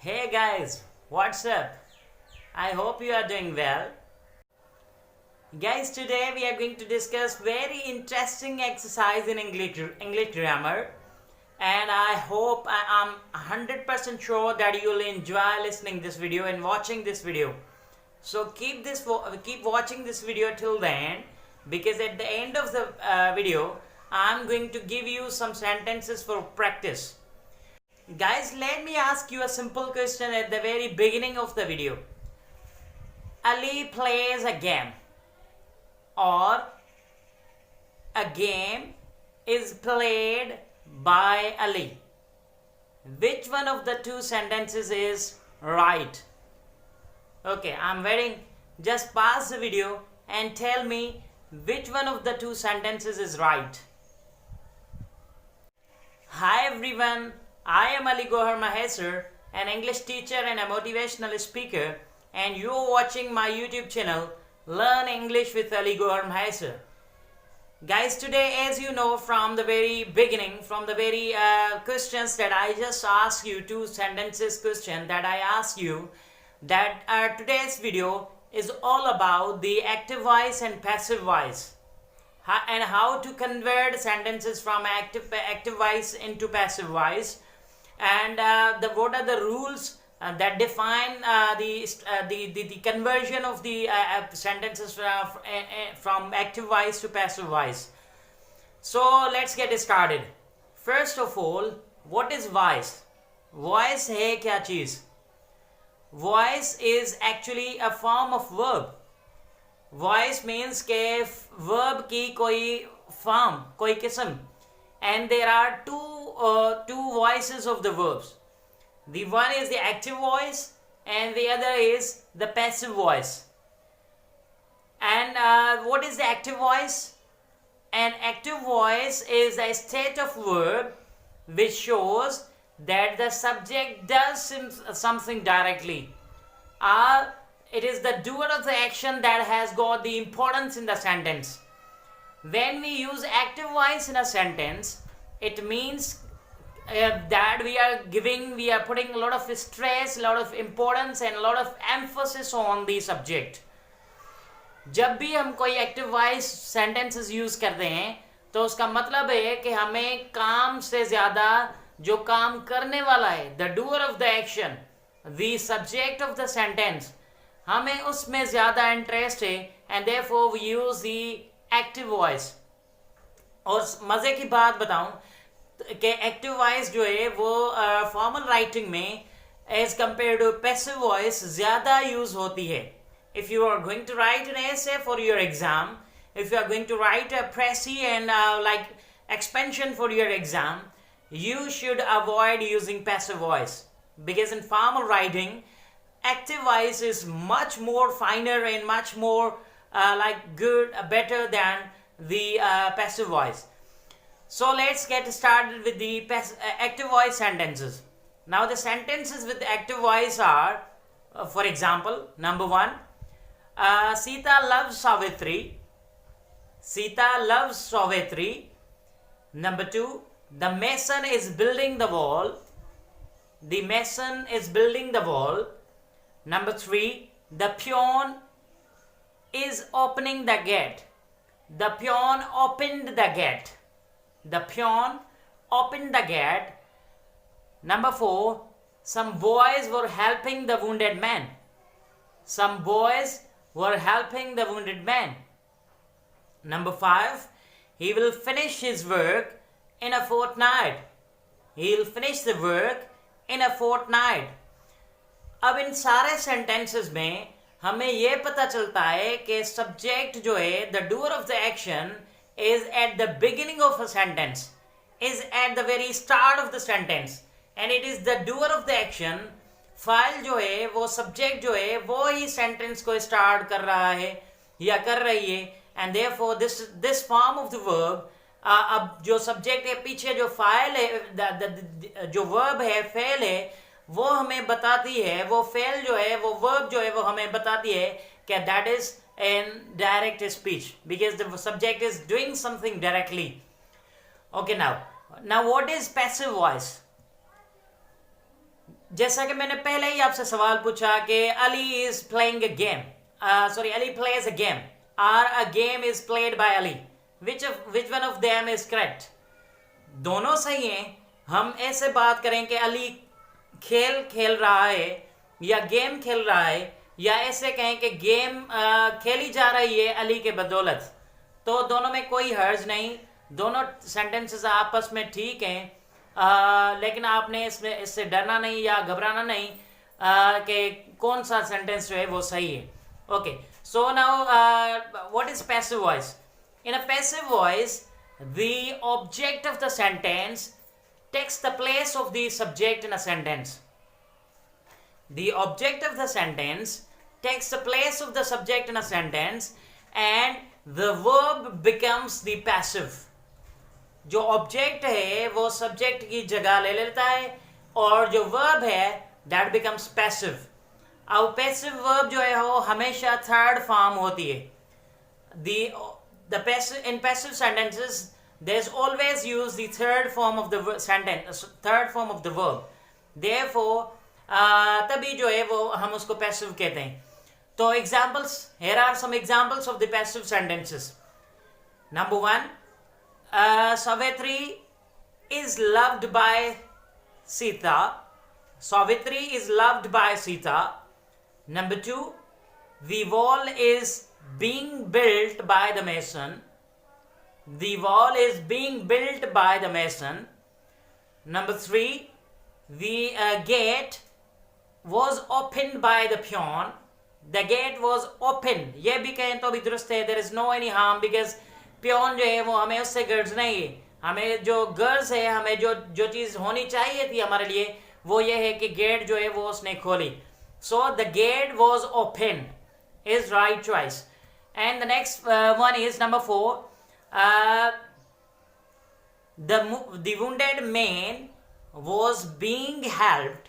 Hey guys, what's up? I hope you are doing well. Guys, today we are going to discuss very interesting exercise in English grammar, and I hope I am 100% sure that you will enjoy listening this video and watching this video. So keep watching this video till the end, because at the end of the video I am going to give you some sentences for practice. Guys, let me ask you a simple question at the very beginning of the video. Ali plays a game, or a game is played by Ali. Which one of the two sentences is right? Okay, I'm waiting. Just pause the video and tell me which one of the two sentences is right. Hi everyone, I am Ali Gohar Mahesar, an English teacher and a motivational speaker, and you're watching my YouTube channel Learn English with Ali Gohar Mahesar. Guys, today, as you know from the very beginning, from the very questions that I just asked you, two sentences question that I asked you, that today's video is all about the active voice and passive voice, and how to convert sentences from active voice into passive voice, and what are the rules that define the conversion of the sentences from active voice to passive voice. So let's get started. First of all, what is voice? Voice है क्या चीज? Voice is actually a form of verb. Voice means के verb की कोई form, कोई किस्म, and there are two voices of the verbs. The one is the active voice and the other is the passive voice. And what is the active voice? An active voice is a state of verb which shows that the subject does something directly. It is the doer of the action that has got the importance in the sentence. When we use active voice in a sentence, it means that we are putting a lot of stress, a lot of importance and a lot of emphasis on the subject. जब भी हम कोई active voice sentences use करते हैं तो उसका मतलब है कि हमें काम से ज्यादा जो काम करने वाला है, the doer of the action, the subject of the sentence, हमें उसमें ज्यादा इंटरेस्ट है, and therefore we use the active voice. और मजे की बात बताऊं कि एक्टिव वॉइस जो है वो फॉर्मल राइटिंग में as compared to passive voice ज्यादा यूज होती है. If you are going to write an essay for your exam, if you are going to write a precis and like expansion for your exam, you should avoid using passive voice, because in formal writing active voice is much more finer and much more better than the passive voice. So let's get started with the active voice sentences. Now the sentences with active voice are, for example, number one, Sita loves Savitri. Sita loves Savitri. Number two, the mason is building the wall. The mason is building the wall. Number three, the peon is opening the gate. The peon opened the gate. The peon opened the gate. Number four, some boys were helping the wounded man. Some boys were helping the wounded man. Number five, he will finish his work in a fortnight. He will finish the work in a fortnight. अब इन सारे sentences में हमें ये पता चलता है कि subject जो है, the doer of the action, is at the beginning of a sentence, is at the very start of the sentence, and it is the doer of the action. File जो है, वो सब्जेक्ट जो है, वो ही sentence को start कर रहा है या कर रही है, and therefore this form of the verb, अब जो सब्जेक्ट है पीछे जो फाइल है, जो वर्ब है, फेल है, वो हमें बताती है, वो फेल जो है, वो वर्ब जो है, वो हमें बताती है कि that is in direct speech, because the subject is doing something directly. Okay, now what is passive voice? जैसा कि मैंने पहले ही आपसे सवाल पूछा कि Ali is playing a game, sorry Ali plays a game, or a game is played by Ali, which one of them is correct? दोनों सही हैं। हम ऐसे बात करें कि अली खेल खेल रहा है या गेम खेल रहा है, या ऐसे कहें कि गेम खेली जा रही है अली के बदौलत, तो दोनों में कोई हर्ज नहीं, दोनों सेंटेंसेस आपस में ठीक हैं। लेकिन आपने इससे डरना नहीं या घबराना नहीं कि कौन सा सेंटेंस जो है वो सही है। Okay, so now what is passive voice? In a passive voice the object of the sentence takes the place of the subject in a sentence. The object of the sentence takes the place of the subject in a sentence and the verb becomes the passive. जो object है वो subject की जगह ले लेता है और जो वर्ब है दैट बिकम्स पैसिव। अब पैसिव वर्ब जो है वो हमेशा थर्ड फॉर्म होती है। In passive sentences there's always use the third form of the sentence, third form of the verb. Therefore तभी जो है वो हम उसको passive कहते हैं। तो examples, here are some examples of the passive sentences. Number 1, Savitri is loved by Sita. Savitri is loved by Sita. Number 2, the wall is being built by the mason. The wall is being built by the mason. Number 3, the gate was opened by the peon. The gate was opened. ये भी कहें तो भी दुरुस्त है। There is no any harm because peon जो है वो हमें उससे गर्ज नहीं है। हमें जो गर्ज है, हमें जो चीज़ होनी चाहिए थी हमारे लिए, वो ये है कि गेट जो है वो उसने खोली। So the gate was opened is right choice. And the next one is number 4. The wounded man was being helped.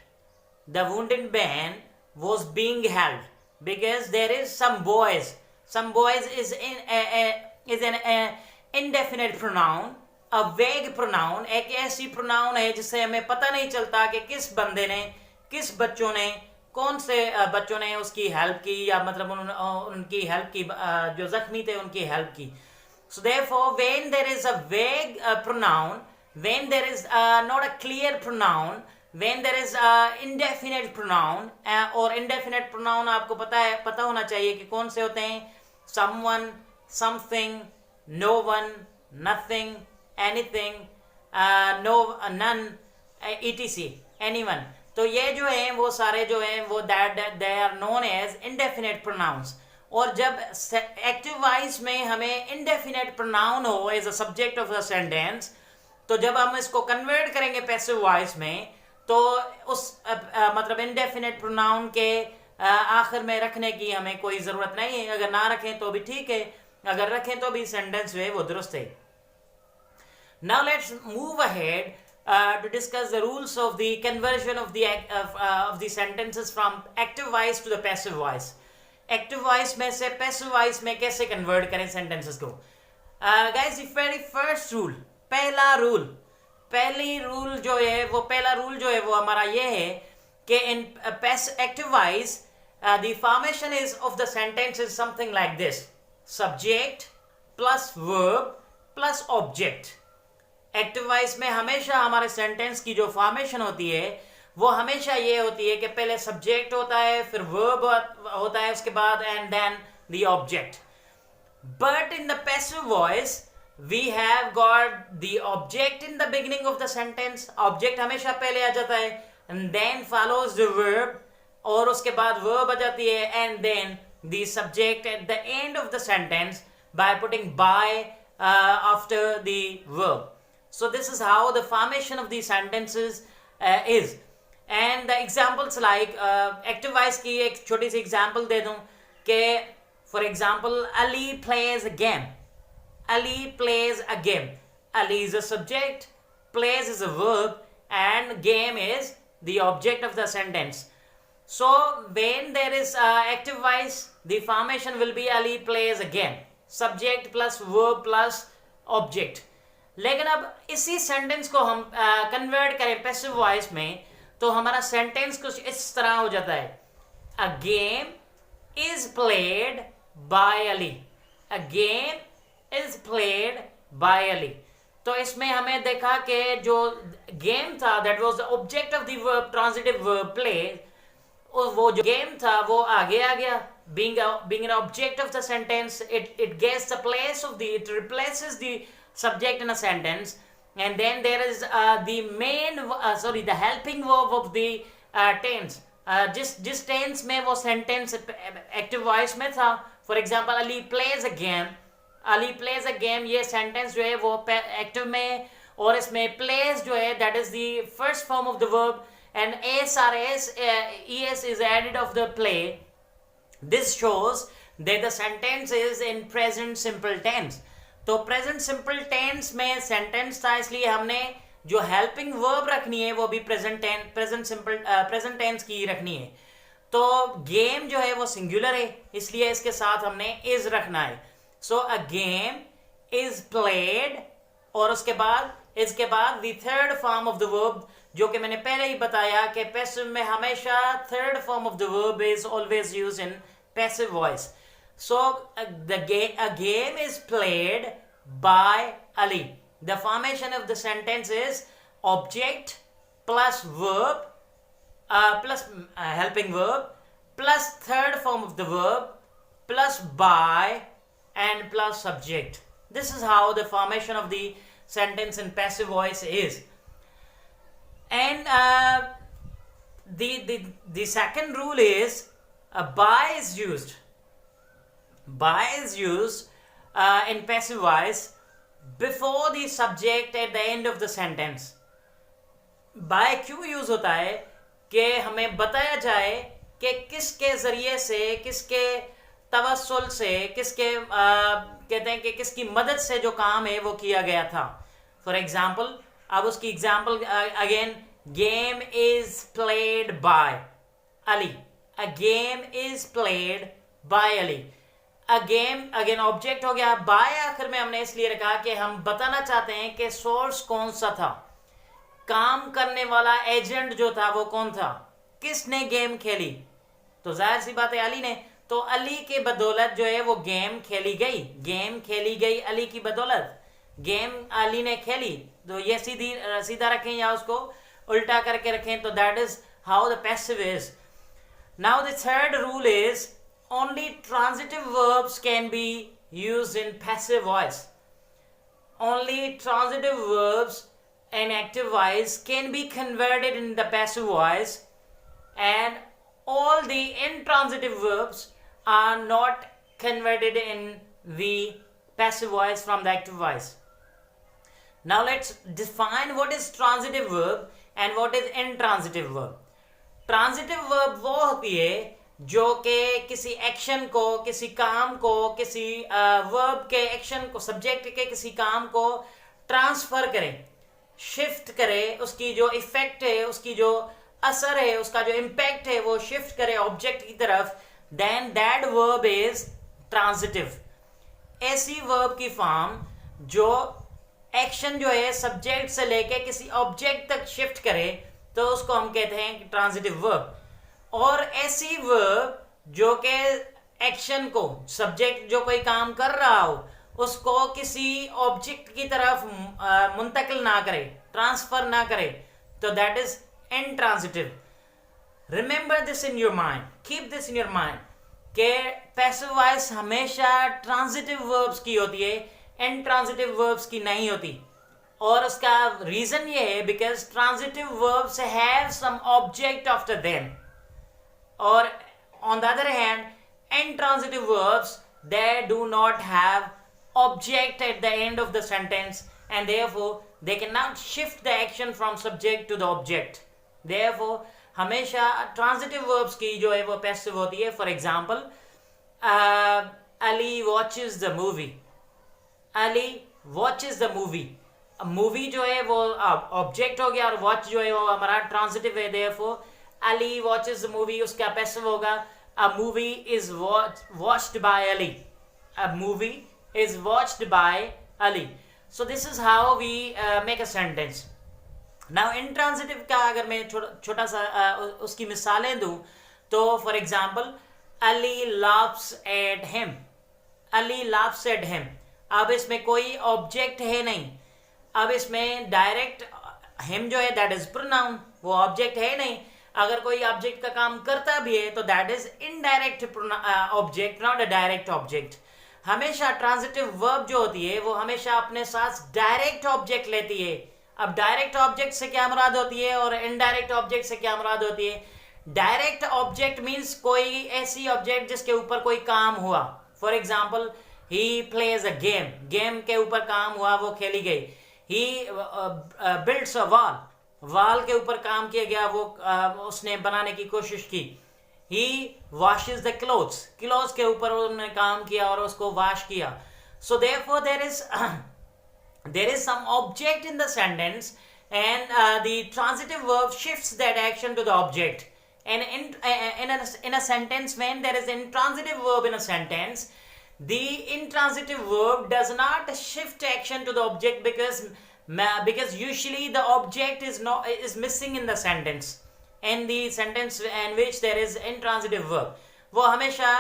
The wounded man was being helped because there is some boys. Some boys is an indefinite pronoun, a vague pronoun. एक ऐसी pronoun है जिससे हमें पता नहीं चलता कि किस बंदे ने, किस बच्चों ने, कौन से बच्चों ने उसकी हेल्प की, या मतलब उनकी हेल्प की, जो जख्मी थे उनकी हेल्प की। So therefore when there is a vague pronoun, when there is not a clear pronoun, when there is a indefinite pronoun, और indefinite pronoun आपको पता होना चाहिए कि कौन से होते हैं। someone, something, no one, nothing, anything, no, none, etc, anyone। तो ये जो है वो सारे जो हैं वो they are known as indefinite pronouns। और जब एक्टिव वॉइस में हमें indefinite pronoun हो as a subject of the sentence, तो जब हम इसको कन्वर्ट करेंगे पैसिव वॉइस में, तो उस मतलब indefinite pronoun के आखिर में रखने की हमें कोई ज़रूरत नहीं है। अगर ना रखें तो भी ठीक है, अगर रखें तो भी सेंटेंस जो है वो दुरुस्त है। Now let's move ahead to discuss the rules of the conversion of the sentences from active voice to the passive voice. Active voice में से पैसिव वॉइस में कैसे कन्वर्ट करें सेंटेंसेस को। Guys the very first rule, पहला rule जो है वो हमारा ये है कि इन active voice the formation is of the sentence is something like this: subject plus verb plus object. Active voice में हमेशा हमारे सेंटेंस की जो फॉर्मेशन होती है वो हमेशा ये होती है कि पहले सब्जेक्ट होता है, फिर वर्ब होता है उसके बाद, and then the object. But in the passive voice we have got the object in the beginning of the sentence. Object हमेशा पहले आ जाता है, and then follows the verb, और उसके बाद वर्ब आ जाती है, and then the subject at the end of the sentence by putting by after the verb. So this is how the formation of these sentences is. And the examples like active voice की एक छोटी सी example दे दूं कि for example Ali plays a game. Ali plays a game. Ali is a subject, plays is a verb, and game is the object of the sentence. So when there is active voice, the formation will be Ali plays a game. Subject plus verb plus object. लेकिन अब इसी sentence को हम convert करें passive voice में, तो हमारा sentence कुछ इस तरह हो जाता है, अ game is played by Ali, a game is played by Ali. तो इसमें हमें देखा कि जो गेम था that was the object of the verb, transitive verb play, और वो जो गेम था वो आगे आ गया, being an object of the sentence, it gets the place of the, it replaces the subject in a sentence, and then there is the main sorry the helping verb of the tense, जिस tense में वो sentence active voice में था। for example Ali plays a game, Ali plays a game, ये sentence जो है वो active में, और इसमें plays जो है that is the first form of the verb, and s or es is added of the play. This shows that the sentence is in present simple tense. तो present simple tense में sentence था, इसलिए हमने जो helping verb रखनी है वो भी present tense की रखनी है। तो game जो है वो singular है, इसलिए इसके साथ हमने is रखना है। So a game is played, और उसके बाद इसके बाद the third form of the verb, जो कि मैंने पहले ही बताया कि पैसिव में हमेशा third form of the verb is always used in passive voice. So a game is played by Ali. The formation of the sentence is object plus verb plus helping verb plus third form of the verb plus by and plus subject. This is how the formation of the sentence in passive voice is. And the second rule is by is used. By is used in passive voice before the subject at the end of the sentence. By क्यों use होता है कि हमें बताया जाए कि किसके जरिए से, किसके तवस्सुल से, किसके कहते हैं कि किसकी मदद से जो काम है वो किया गया था। फॉर एग्जाम्पल, अब उसकी example again, game is played by Ali, a game is played by Ali. A game again object हो गया, बाय आखिर में हमने इसलिए रखा कि हम बताना चाहते हैं कि सोर्स कौन सा था, काम करने वाला एजेंट जो था वो कौन था, किसने गेम खेली। तो जाहिर सी बात है अली ने, तो अली के बदौलत जो है वो गेम खेली गई, गेम खेली गई अली की बदौलत, गेम अली ने खेली। तो ये सीधा रखें या उसको उल्टा करके रखें, तो that is how the passive is. Now the third rule is only transitive verbs can be used in passive voice. Only transitive verbs and active voice can be converted in the passive voice, and all the intransitive verbs are not converted in the passive voice from the active voice. Now let's define what is transitive verb and what is intransitive verb. Transitive verb वो होती है जो कि किसी action को, किसी काम को, किसी वर्ब के एक्शन को, सब्जेक्ट के किसी काम को ट्रांसफर करे, शिफ्ट करे, उसकी जो इफेक्ट है, उसकी जो असर है, उसका जो इम्पैक्ट है वो शिफ्ट करे ऑब्जेक्ट की तरफ, then that verb is transitive. ऐसी वर्ब की फॉर्म जो एक्शन जो है सब्जेक्ट से लेके किसी ऑब्जेक्ट तक शिफ्ट करे, तो उसको हम कहते हैं ट्रांजिटिव वर्ब। और ऐसी वर्ब जो कि एक्शन को, सब्जेक्ट जो कोई काम कर रहा हो उसको किसी ऑब्जेक्ट की तरफ मुंतकिल ना करे, ट्रांसफर ना करे, तो that is intransitive. Remember this in your mind, keep this in your mind कि पैसिव वॉइस हमेशा ट्रांजिटिव वर्ब्स की होती है, इंट्रांजिटिव वर्ब्स की नहीं होती। और उसका रीजन ये है because transitive verbs have some object after them, or on the other hand intransitive verbs they do not have object at the end of the sentence, and therefore they cannot shift the action from subject to the object. Therefore हमेशा transitive verbs की जो है वो passive होती है। For example, Ali watches the movie, Ali watches the movie। Movie जो है वो ऑब्जेक्ट हो गया और वॉच जो है वो हमारा ट्रांजिटिव है, therefore Ali watches the movie, उसका पैसिव होगा a movie is watched by Ali, a movie is watched by Ali. So this is how we make a sentence. Now intransitive का अगर मैं छोटा सा उसकी मिसालें दूं तो for example Ali laughs at him, Ali laughs at him. अब इसमें कोई ऑब्जेक्ट है नहीं, अब इसमें डायरेक्ट हिम जो है दैट इज प्रोनाउन, वो ऑब्जेक्ट है नहीं। अगर कोई ऑब्जेक्ट का काम करता भी है तो that is indirect object, not a direct object. हमेशा ट्रांजिटिव वर्ब जो होती है वो हमेशा अपने साथ डायरेक्ट ऑब्जेक्ट लेती है। अब डायरेक्ट ऑब्जेक्ट से क्या मुराद होती है और इनडायरेक्ट ऑब्जेक्ट से क्या मुराद होती है? डायरेक्ट ऑब्जेक्ट मीन्स कोई ऐसी ऑब्जेक्ट जिसके ऊपर कोई काम हुआ। For example he plays a game, game के ऊपर काम हुआ, वो खेली गई। He builds a wall, wall के ऊपर काम किया गया, वो उसने बनाने की कोशिश की। ही वॉशेज द क्लोथ्स, क्लोथ्स के ऊपर उन्होंने काम किया और उसको वॉश किया। So therefore there is some object in the sentence and the transitive verb shifts that action to the object. And in a sentence, when there is intransitive verb in a sentence, the intransitive verb does not shift action to the object because usually the object is missing in the sentence. In the sentence in which there is intransitive verb, वो हमेशा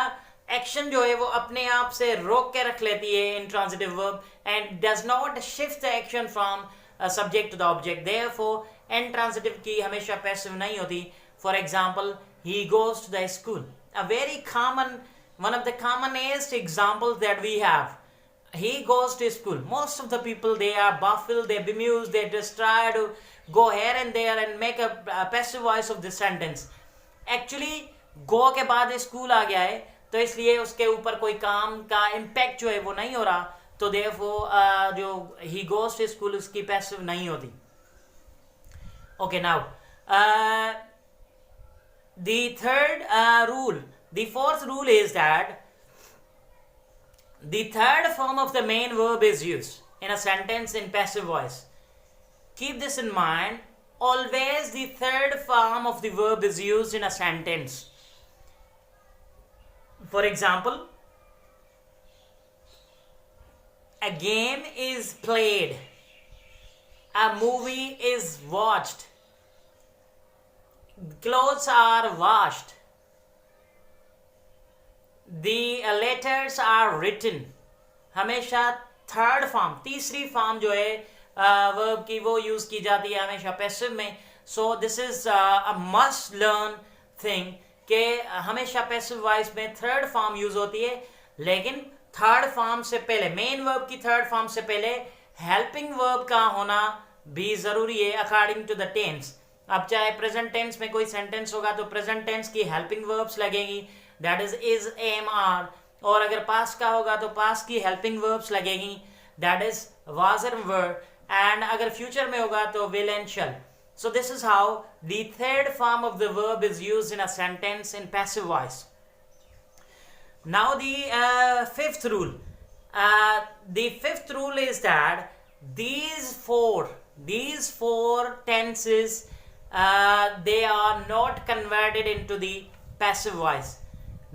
action जो है वो अपने आप से रोक के रख लेती है intransitive verb and does not shift the action from subject to the object. Therefore intransitive की हमेशा passive नहीं होती. For example, he goes to the school, a very common, one of the commonest examples that we have. He goes to school. Most of the people, they are baffled, they bemused, they just try to go here and there and make a passive voice of this sentence. Actually go के बाद school आ गया है तो इसलिए उसके ऊपर कोई काम का इम्पैक्ट जो है वो नहीं हो रहा, तो therefore जो he goes to school उसकी पैसिव नहीं होती. Okay, now the third rule, the fourth rule is that the third form of the main verb is used in a sentence in passive voice. Keep this in mind. Always the third form of the verb is used in a sentence. For example, a game is played, a movie is watched, clothes are washed, the letters are written. हमेशा third form, तीसरी form जो है verb की वो use की जाती है हमेशा पैसिव में. So this is a must learn thing कि हमेशा पैसिव वॉइस में थर्ड फॉर्म यूज होती है, लेकिन थर्ड फॉर्म से पहले, मेन वर्ब की थर्ड फॉर्म से पहले हेल्पिंग वर्ब का होना भी जरूरी है अकॉर्डिंग टू द टेंस. अब चाहे प्रेजेंट टेंस में कोई सेंटेंस होगा तो प्रेजेंट टेंस की हेल्पिंग वर्ब्स लगेगी, दैट इज एम आर. और अगर पास्ट का होगा तो पास्ट की हेल्पिंग वर्ब्स लगेगी, that is was and were. And अगर फ्यूचर में होगा तो will and shall. So this is how the third form of the verb is used in a sentence in passive voice. Now the fifth rule. The fifth rule is that these four tenses they are not converted into the passive voice.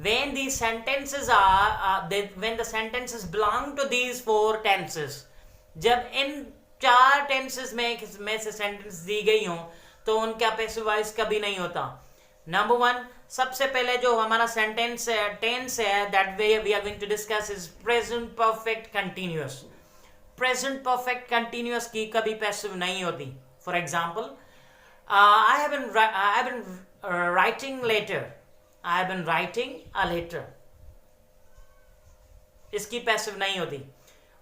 When the sentences when the sentences belong to these four tenses, जब इन चार tenses में से sentence दी गई हो तो उनका passive voice कभी नहीं होता. नंबर वन, सबसे पहले जो हमारा सेंटेंस टेंस है that we are going to discuss is present perfect continuous. Present perfect continuous की कभी पैसिव नहीं होती. For example, I have been writing letter, I have been writing a letter, इसकी पैसिव नहीं होती.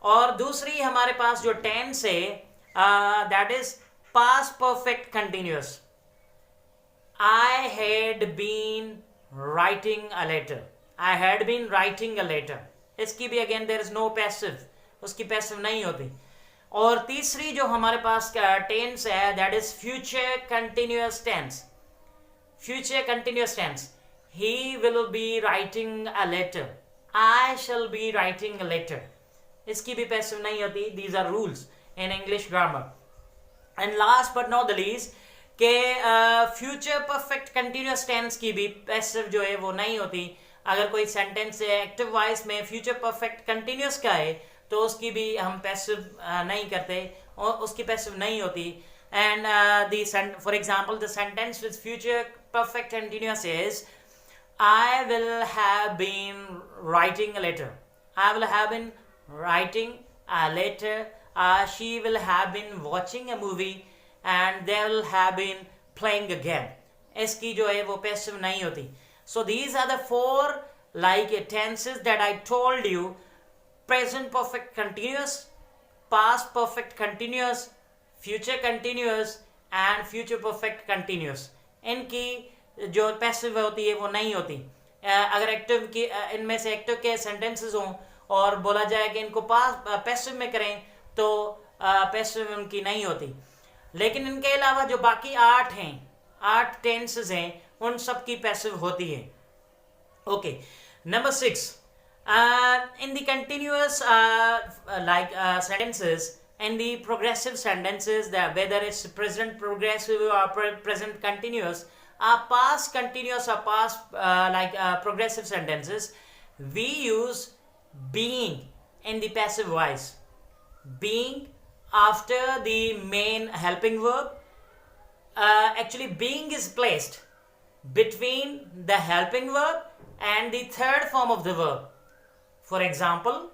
और दूसरी हमारे पास जो टेंस है that is past perfect continuous. I had been writing a letter, I had been writing a letter, इसकी भी again there is no passive, उसकी पैसिव नहीं होती. और तीसरी जो हमारे पास टेंस है that is future continuous tense. Future continuous tense, he will be writing a letter, I shall be writing a letter, इसकी भी पैसिव नहीं होती. These are rules in English grammar. And last but not the least के future perfect continuous tense की भी passive जो है वो नहीं होती. अगर कोई सेंटेंस एक्टिव वॉइस में फ्यूचर परफेक्ट कंटिन्यूअस का है तो उसकी भी हम पैसिव नहीं करते और उसकी पैसिव नहीं होती. And for example, the sentence with future perfect continuous is, I will have been writing a letter. I will have been writing a letter. She will have been watching a movie and they will have been playing a game. इसकी जो है वो passive नहीं होती. So these are the four like tenses that I told you: present perfect continuous, past perfect continuous, future continuous and future perfect continuous. इनकी जो passive होती है वो नहीं होती. अगर एक्टिव की इनमें से एक्टिव के सेंटेंसेस हों और बोला जाए कि इनको पैसिव में करें तो पैसिव उनकी नहीं होती. लेकिन इनके अलावा जो बाकी 8 टेंसेस हैं उन सब की पैसिव होती है. Okay, number 6, in the continuous sentences and the progressive sentences, that whether it's present progressive or present continuous, past continuous or past progressive sentences, we use being in the passive voice. Being after the main helping verb. Actually, being is placed between the helping verb and the third form of the verb. For example,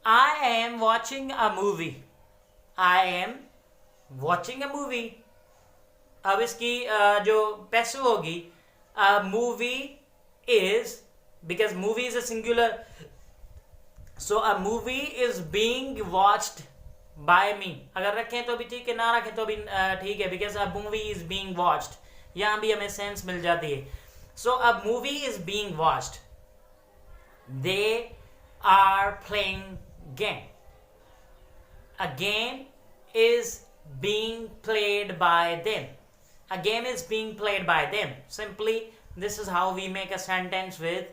I am watching a movie. I am watching a movie. अब इसकी जो passive होगी, movie is, because movie is a singular, so a movie is being watched by me. अगर रखें तो भी ठीक है, ना रखें तो भी ठीक है, because a movie is being watched. यहाँ भी हमें सेंस मिल जाती है. So a movie is being watched. They are playing game. A game is being played by them. A game is being played by them. Simply, this is how we make a sentence with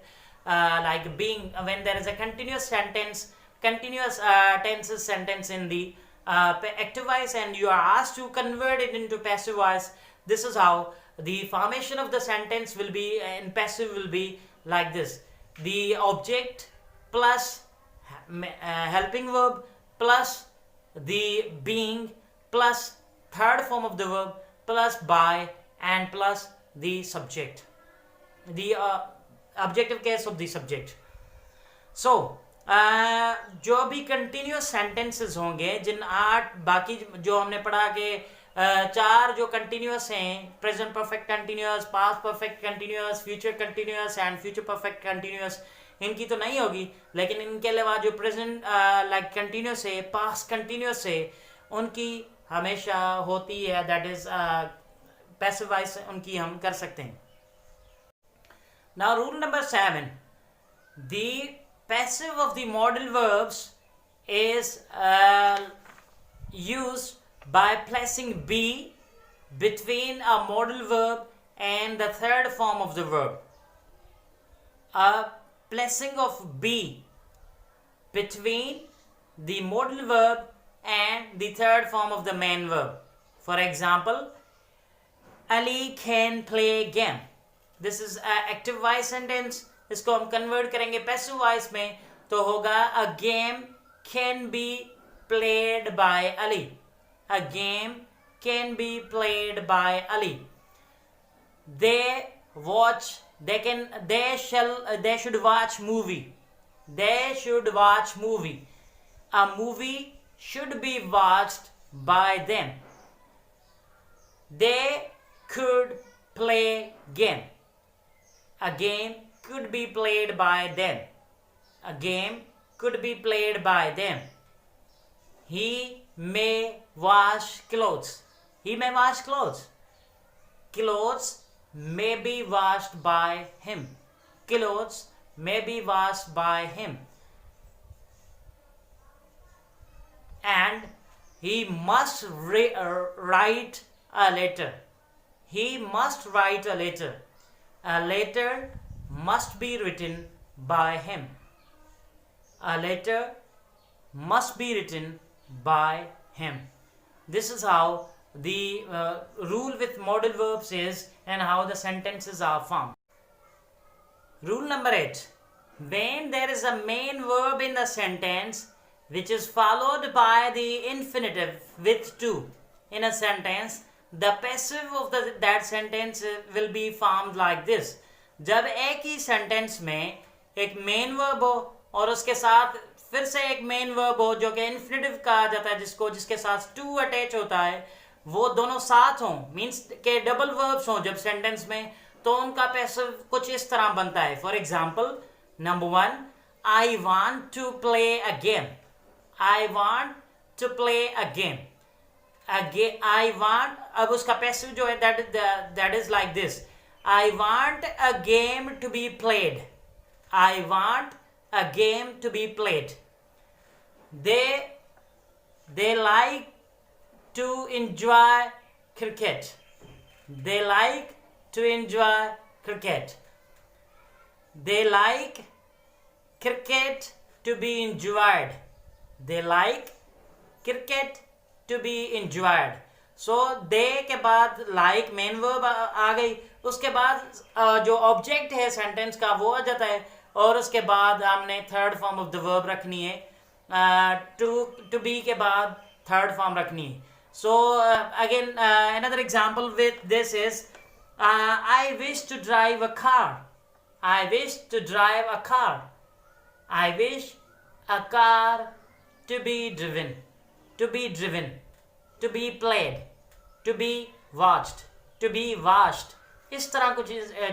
like being, when there is a continuous sentence, continuous tenses sentence in the active voice and you are asked to convert it into passive voice. This is how the formation of the sentence will be in passive will be like this: the object plus helping verb plus the being plus third form of the verb plus by and plus the subject, the objective case of the subject. So जो भी continuous sentences होंगे, जिन 8 बाकी जो हमने पढ़ा के 4 जो continuous हैं, present perfect continuous, past perfect continuous, future continuous and future perfect continuous, इनकी तो नहीं होगी. लेकिन इनके अलावा जो प्रेजेंट कंटिन्यूस है, पास्ट कंटिन्यूस है, उनकी हमेशा होती है. दैट इज पैसिव वॉइस उनकी हम कर सकते हैं. Now rule number 7, the passive of the modal verbs is used by placing be between a modal verb and the third form of the verb. A placing of be between the modal verb and the third form of the main verb. For example, Ali can play game. This is an active voice sentence. इसको हम convert करेंगे passive voice में तो होगा a game can be played by Ali. A game can be played by Ali. they should watch movie. They should watch movie. A movie should be watched by them. They could play game. A game could be played by them. A game could be played by them. He may wash clothes. He may wash clothes. Clothes may be washed by him. Clothes may be washed by him. And he must write a letter. He must write a letter. A letter must be written by him. A letter must be written by him. This is how the rule with modal verbs is and how the sentences are formed. Rule number 8. When there is a main verb in the sentence which is followed by the infinitive with to, in a sentence, the passive of that sentence will be formed like this. जब एक ही sentence में एक main verb हो और उसके साथ फिर से एक main verb हो जो कि infinitive कहा जाता है, जिसके साथ to attach होता है, वो दोनों साथ हों, मीन्स के डबल वर्ब्स हों जब सेंटेंस में, तो उनका पैसिव कुछ इस तरह बनता है. For example, number 1, I want to play a game. I want to play a game. I want, अब उसका पैसिव जो है that is like this. I want a game to be played. I want a game to be played. They like to enjoy cricket. They like to enjoy cricket. They like cricket to be enjoyed. They like cricket to be enjoyed. So they के बाद like main verb आ गई, उसके बाद जो object है sentence का वो आ जाता है, और उसके बाद हमने third form of the verb रखनी है. To be के बाद third form रखनी है. So again, another example with this is, I wish to drive a car. I wish to drive a car. I wish a car to be driven. To be driven. To be played. To be watched. To be washed. इस तरह कुछ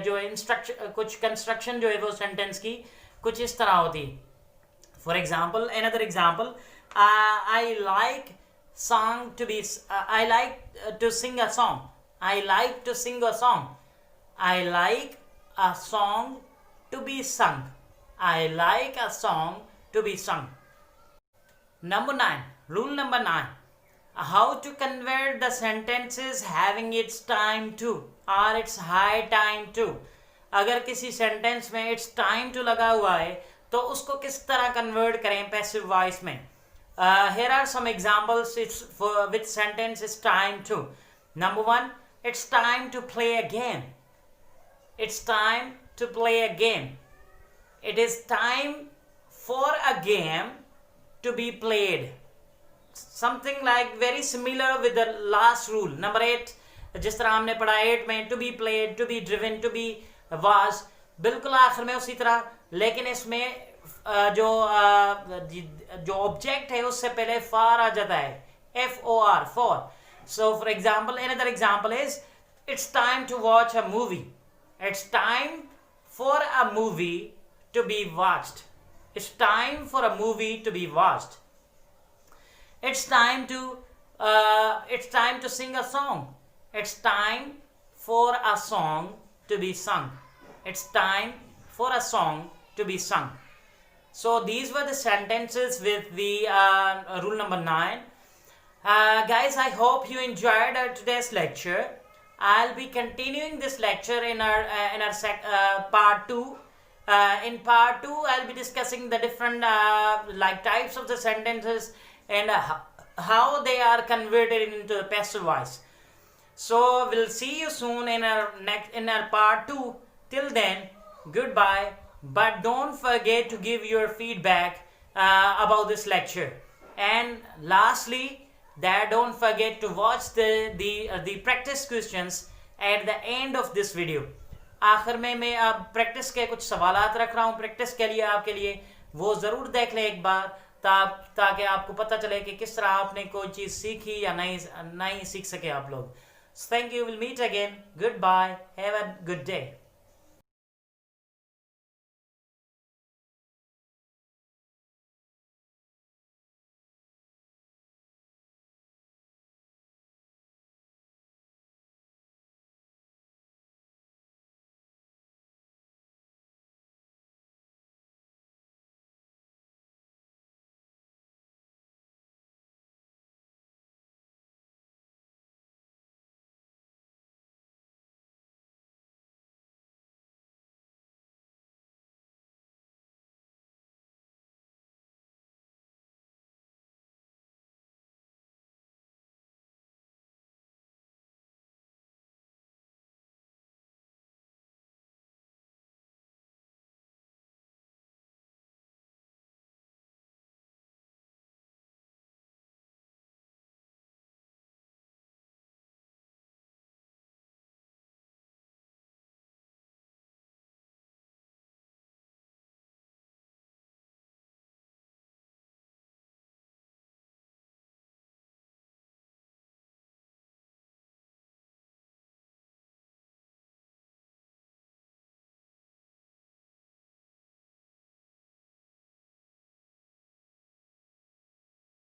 जो instruction, कुछ construction जो है वो sentence की कुछ इस तरह होती. For example, another example, I like song to be I like to sing a song. I like to sing a song. I like a song to be sung. I like a song to be sung. Number 9, rule number 9, how to convert the sentences having its time to or its high time to. अगर किसी sentence में its time to लगा हुआ है तो उसको किस तरह कन्वर्ट करें पैसिव वॉइस में. Here are some examples for which sentence is time to. Number 1, it's time to play a game. It's time to play a game. It is time for a game to be played. Something like very similar with the last rule. Number 8, जिस तरह हमने पढ़ा 8 में, to be played, to be driven, to be was, बिल्कुल आखिर में उसी तरह, लेकिन इसमें जो ऑब्जेक्ट है उससे पहले फॉर आ जाता है, FOR, for. So for example, another example is, it's time to watch a movie. It's time for a movie to be watched. It's time for a movie to be watched. It's time to sing a song. It's time for a song to be sung. It's time for a song to be sung. So these were the sentences with the rule number 9. Guys, I hope you enjoyed today's lecture. I'll be continuing this lecture in our part 2. In part 2, I'll be discussing the different like types of the sentences and how they are converted into passive voice. So we'll see you soon in our part 2. Till then, goodbye. But don't forget to give your feedback about this lecture. And lastly, don't forget to watch the practice questions at the end of this video. आखिर में मैं अब practice के कुछ सवालात रख रहा हूँ प्रैक्टिस के लिए आपके लिए, वो ज़रूर देख लें एक बार, ताकि आपको पता चले कि किस तरह आपने कोई चीज़ सीखी या नहीं सीख सके आप लोग. Thank you. We'll meet again. Goodbye. Have a good day.